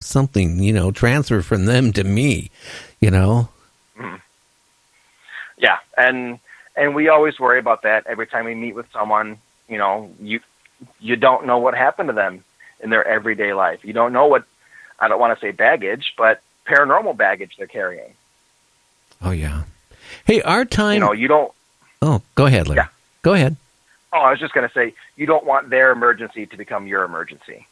something, transfer from them to me, Mm-hmm. Yeah, and we always worry about that every time we meet with someone. You don't know what happened to them in their everyday life. You don't know what, I don't want to say baggage, but paranormal baggage they're carrying. Oh, yeah. Hey, our time... you don't... Oh, go ahead, Larry. Yeah. Go ahead. Oh, I was just going to say, you don't want their emergency to become your emergency.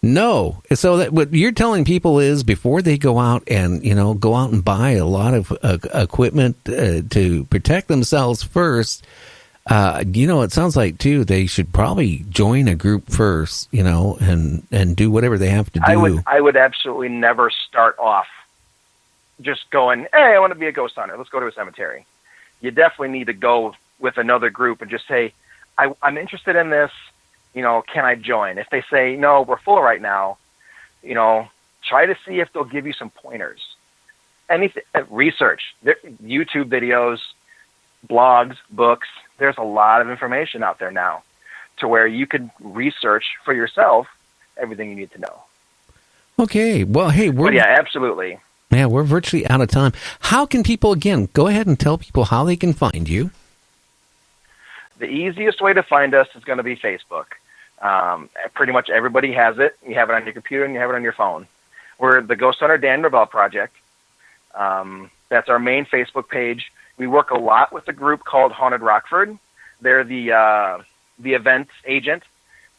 No. So that what you're telling people is before they go out and, go out and buy a lot of equipment to protect themselves first, it sounds like, too, they should probably join a group first, and do whatever they have to do. I would absolutely never start off just going, hey, I want to be a ghost hunter. Let's go to a cemetery. You definitely need to go with another group and just say, I'm interested in this. Can I join? If they say, no, we're full right now, try to see if they'll give you some pointers. Anything, research, YouTube videos, blogs, books. There's a lot of information out there now to where you could research for yourself everything you need to know. Okay. Well, hey, yeah, absolutely. Yeah, we're virtually out of time. How can people, again, go ahead and tell people how they can find you? The easiest way to find us is going to be Facebook. Pretty much everybody has it. You have it on your computer and you have it on your phone. We're the Ghosthunter Dan Norvell Project. That's our main Facebook page. We work a lot with a group called Haunted Rockford. They're the events agent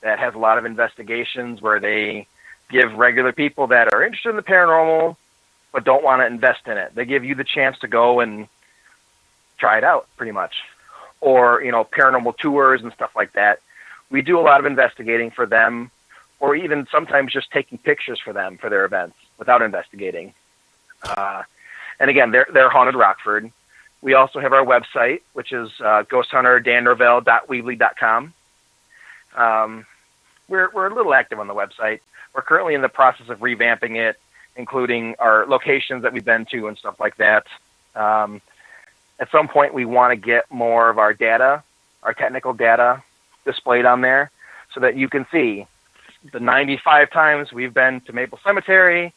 that has a lot of investigations where they give regular people that are interested in the paranormal but don't want to invest in it. They give you the chance to go and try it out, pretty much. Or, paranormal tours and stuff like that. We do a lot of investigating for them, or even sometimes just taking pictures for them for their events without investigating. And again, they're Haunted Rockford. We also have our website, which is ghosthunterdannorvell.weebly.com. We're a little active on the website. We're currently in the process of revamping it, including our locations that we've been to and stuff like that. At some point, we want to get more of our data, our technical data, displayed on there so that you can see the 95 times we've been to Maple Cemetery,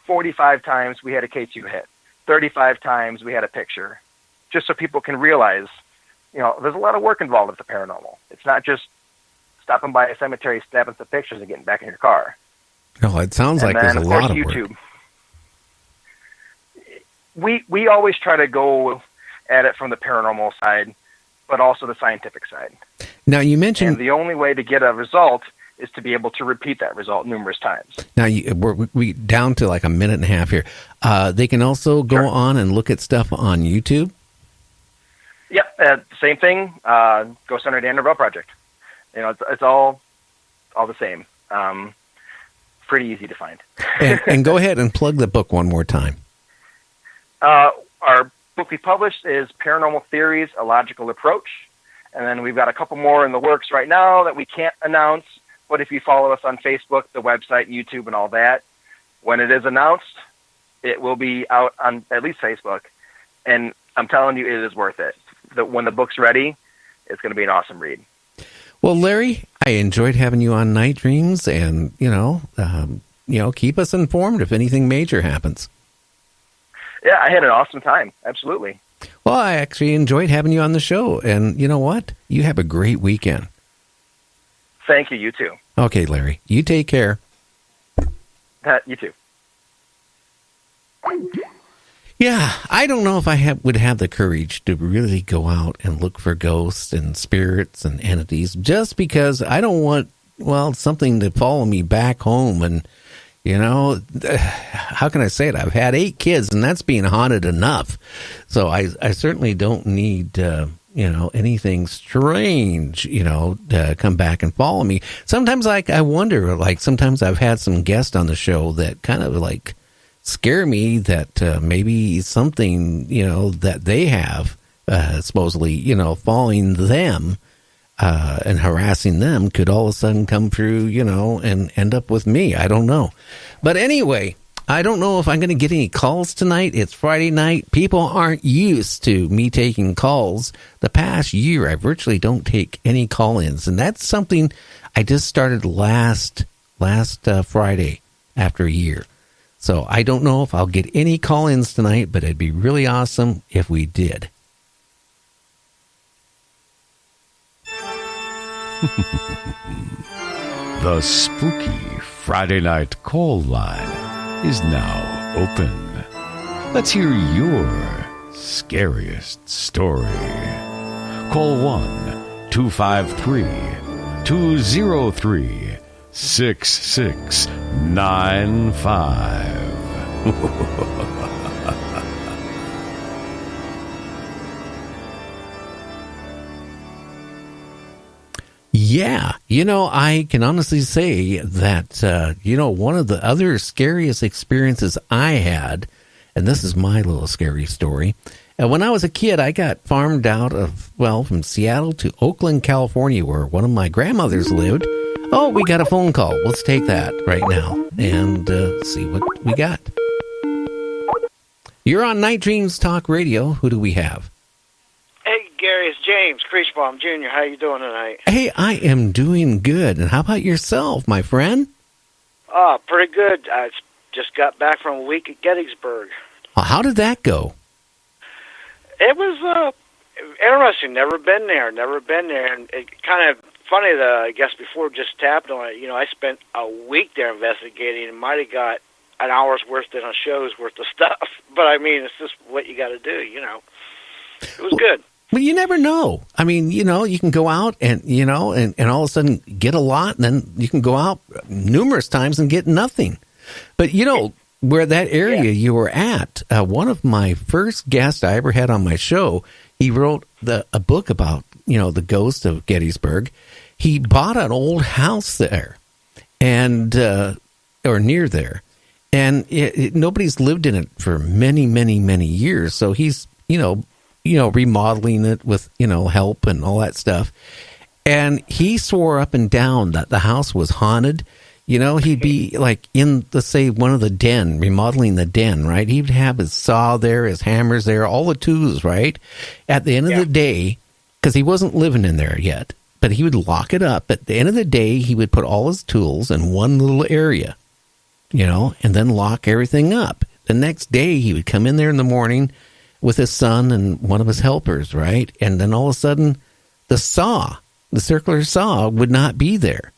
45 times we had a K2 hit, 35 times we had a picture, just so people can realize, there's a lot of work involved with the paranormal. It's not just stopping by a cemetery, snapping some pictures, and getting back in your car. No, it sounds like there's a lot of YouTube. work. We always try to go at it from the paranormal side, but also the scientific side. Now, you mentioned... And the only way to get a result is to be able to repeat that result numerous times. Now, we're down to like a minute and a half here. They can also go on and look at stuff on YouTube? Yep, same thing, Ghosthunter Dan Norvell Project. It's all the same. Pretty easy to find. and go ahead and plug the book one more time. Our book we published is Paranormal Theories, A Logical Approach. And then we've got a couple more in the works right now that we can't announce. But if you follow us on Facebook, the website, YouTube, and all that, when it is announced, it will be out on at least Facebook. And I'm telling you, it is worth it. When the book's ready, it's going to be an awesome read. Well, Larry, I enjoyed having you on Night Dreams, and, keep us informed if anything major happens. Yeah, I had an awesome time. Absolutely. Well, I actually enjoyed having you on the show, and you know what? You have a great weekend. Thank you. You too. Okay, Larry. You take care. You too. Yeah, I don't know if I would have the courage to really go out and look for ghosts and spirits and entities, just because I don't want, something to follow me back home. And, how can I say it? I've had 8 kids, and that's being haunted enough. So I certainly don't need, anything strange, to come back and follow me. Sometimes I wonder, sometimes I've had some guests on the show that kind of scare me that maybe something, that they have supposedly, following them and harassing them could all of a sudden come through, and end up with me. I don't know. But anyway, I don't know if I'm going to get any calls tonight. It's Friday night. People aren't used to me taking calls. The past year, I virtually don't take any call-ins. And that's something I just started last Friday after a year. So I don't know if I'll get any call-ins tonight, but it'd be really awesome if we did. The spooky Friday night call line is now open. Let's hear your scariest story. Call 1-253-203-6695. Yeah, I can honestly say that, one of the other scariest experiences I had, and this is my little scary story, when I was a kid, I got farmed out from Seattle to Oakland, California, where one of my grandmothers lived. Oh, we got a phone call. Let's take that right now and see what we got. You're on Night Dreams Talk Radio. Who do we have? Hey, Gary, it's James Creechbaum Jr. How you doing tonight? Hey, I am doing good. And how about yourself, my friend? Pretty good. I just got back from a week at Gettysburg. How did that go? It was interesting. Never been there. And it kind of funny that I guess before just tapped on it, I spent a week there investigating and might have got an hour's worth and a show's worth of stuff. But, I mean, it's just what you got to do, It was good. Well, you never know. I mean, you can go out and, and all of a sudden get a lot, and then you can go out numerous times and get nothing. But, where that area you were at, one of my first guests I ever had on my show, he wrote a book about, the ghost of Gettysburg. He bought an old house there and or near there, and nobody's lived in it for many, many, many years. So he's, remodeling it with, help and all that stuff. And he swore up and down that the house was haunted. He'd be like in, let's say, one of the den, remodeling the den, right? He'd have his saw there, his hammers there, all the tools, right? At the end of the day, because he wasn't living in there yet, but he would lock it up. At the end of the day, he would put all his tools in one little area, and then lock everything up. The next day, he would come in there in the morning with his son and one of his helpers, right? And then all of a sudden, the circular saw would not be there.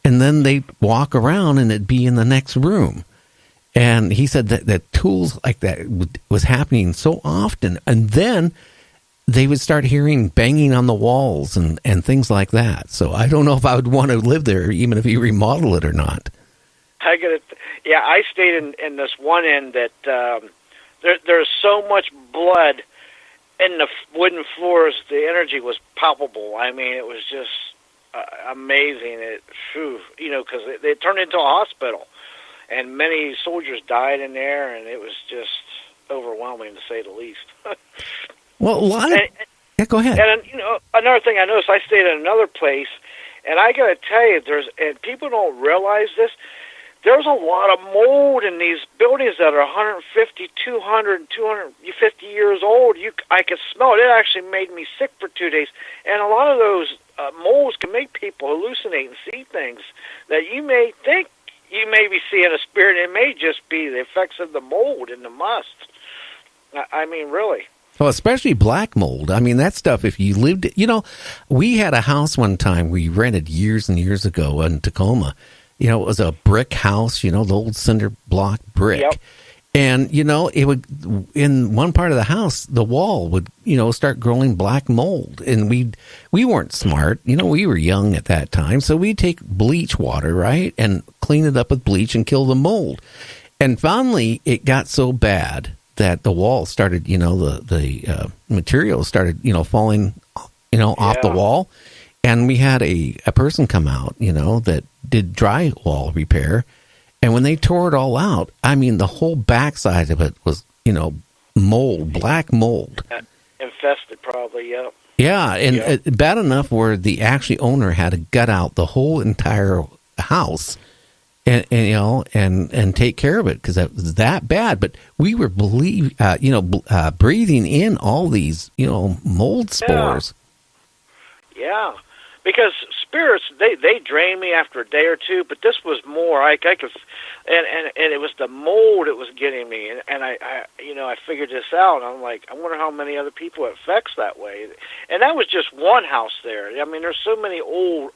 And then they'd walk around and it'd be in the next room. And he said that tools like that was happening so often. And then they would start hearing banging on the walls and things like that. So I don't know if I would want to live there, even if you remodel it or not. I stayed in this one end that there's so much blood in the wooden floors. The energy was palpable. I mean, it was just amazing. Because it turned into a hospital, and many soldiers died in there, and it was just overwhelming to say the least. Well, a lot of... go ahead. And another thing I noticed, I stayed in another place, and I got to tell you, and people don't realize this, there's a lot of mold in these buildings that are 150, 200, 250 years old. I could smell it. It actually made me sick for 2 days. And a lot of those molds can make people hallucinate and see things that you may think you may be seeing a spirit. It may just be the effects of the mold and the must. I mean, really. Well, especially black mold. I mean, that stuff, if you lived... we had a house one time we rented years and years ago in Tacoma. It was a brick house, the old cinder block brick. Yep. And, it would, in one part of the house, the wall would, start growing black mold. And we weren't smart. We were young at that time. So we'd take bleach water, right, and clean it up with bleach and kill the mold. And finally, it got so bad that the wall started, the material started, falling, off the wall. And we had a person come out, that did drywall repair. And when they tore it all out, I mean, the whole backside of it was, mold, black mold. Infested, probably, yeah. Yeah, and bad enough where the actually owner had to gut out the whole entire house and take care of it because it was that bad. But we were breathing in all these, mold spores. Yeah. because spirits they drain me after a day or two, but this was more. I could, and it was the mold it was getting me, and I figured this out. And I'm like, I wonder how many other people it affects that way. And that was just one house there. I mean, there's so many old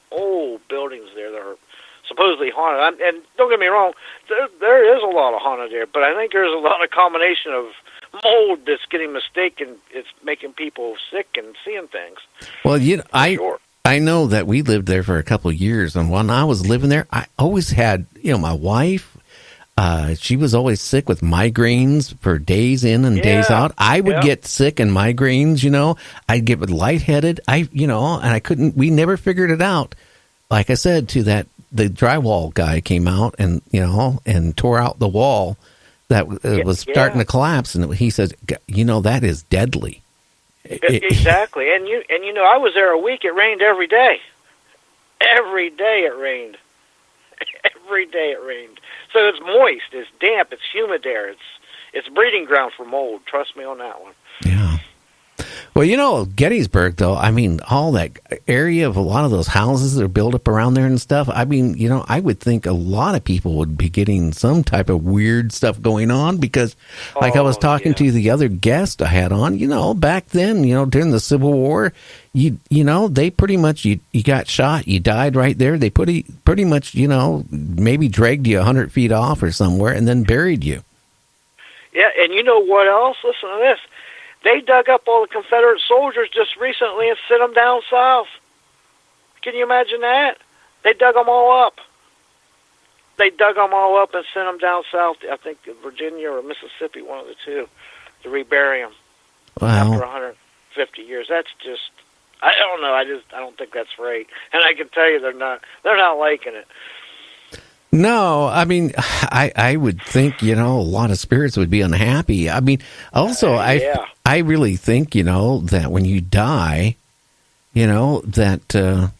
buildings there that are supposedly haunted. And don't get me wrong, there is a lot of haunted there, but I think there's a lot of combination of mold that's getting mistaken. It's making people sick and seeing things. Well, I know that we lived there for a couple of years, and when I was living there, I always had, my wife, she was always sick with migraines for days in and days out. I would get sick and migraines, I'd get lightheaded. And we never figured it out. Like I said, the drywall guy came out and, and tore out the wall that was starting to collapse. And he said, that is deadly. Exactly. And I was there a week. It rained every day. Every day it rained. Every day it rained. So it's moist, it's damp, it's humid there. It's breeding ground for mold. Trust me on that one. Yeah. Well, Gettysburg, though, I mean, all that area of a lot of those houses that are built up around there and stuff, I mean, I would think a lot of people would be getting some type of weird stuff going on because, like I was talking to the other guest I had on, back then, during the Civil War, they pretty much, you got shot, you died right there. They pretty much, maybe dragged you 100 feet off or somewhere and then buried you. Yeah, and you know what else? Listen to this. They dug up all the Confederate soldiers just recently and sent them down south. Can you imagine that? They dug them all up. They dug them all up and sent them down south, I think Virginia or Mississippi, one of the two, to rebury them. Wow. After 150 years. That's just, I don't know. I don't think that's right. And I can tell you they're not liking it. No, I mean, I would think, a lot of spirits would be unhappy. I mean, also, I really think, that when you die, that,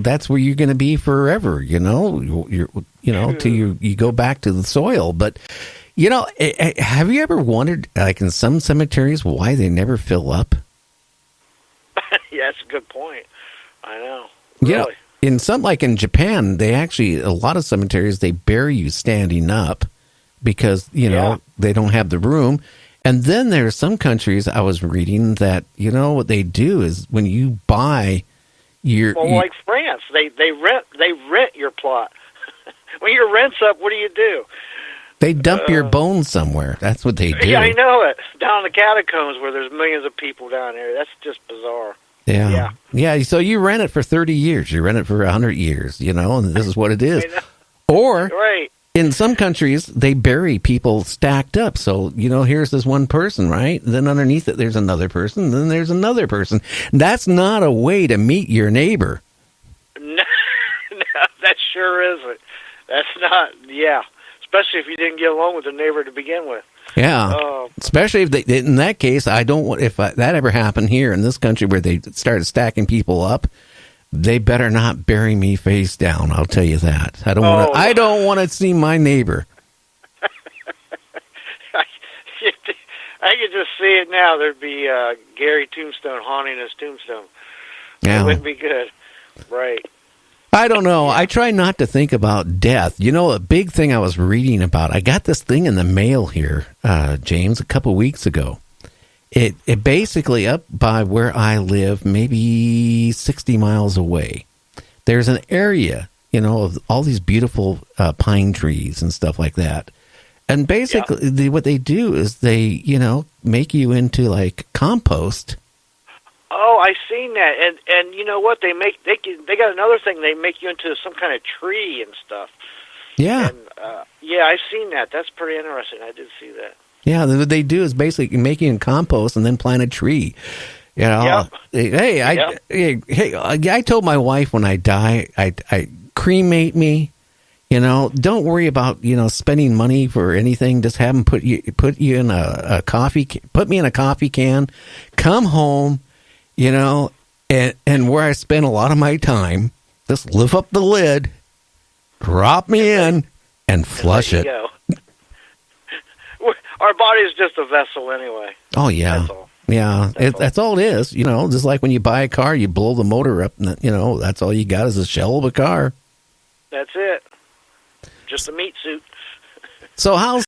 that's where you're going to be forever, you're till you go back to the soil. But, have you ever wondered, like in some cemeteries, why they never fill up? Yeah, that's a good point. I know. Really? Yeah. In some, like in Japan, a lot of cemeteries, they bury you standing up because, they don't have the room. And then there are some countries I was reading that, what they do is when you buy like France, they rent your plot. When your rent's up, what do? They dump your bones somewhere. That's what they do. Yeah, I know it. Down in the catacombs where there's millions of people down there. That's just bizarre. Yeah. So you rent it for 30 years. You rent it for 100 years, and this is what it is. Or in some countries, they bury people stacked up. So, here's this one person, right? Then underneath it, there's another person. Then there's another person. That's not a way to meet your neighbor. No, that sure isn't. That's not, especially if you didn't get along with the neighbor to begin with. Yeah, especially if in that case, I don't want, if that ever happened here in this country where they started stacking people up, they better not bury me face down. I'll tell you that. I don't want to see my neighbor. I could just see it now. There'd be Gary Tombstone haunting his tombstone. Yeah. It wouldn't be good. Right. I don't know. I try not to think about death. A big thing I was reading about, I got this thing in the mail here, James, a couple weeks ago. It basically up by where I live, maybe 60 miles away. There's an area, of all these beautiful pine trees and stuff like that. And basically what they do is they, make you into like compost. Oh, I seen that, and you know what they got another thing. They make you into some kind of tree and stuff. Yeah, and, I've seen that. That's pretty interesting. I did see that. Yeah, what they do is basically make you in compost and then plant a tree. Yep. Hey, I told my wife when I die, I cremate me. Don't worry about spending money for anything. Just have them put you in a coffee. Put me in a coffee can. Come home. And where I spend a lot of my time, just lift up the lid, drop me in, and flush it. Our body is just a vessel anyway. Oh, yeah. That's all. Yeah, that's all it is. You know, just like when you buy a car, you blow the motor up, and you know that's all you got is a shell of a car. That's it. Just a meat suit. So how's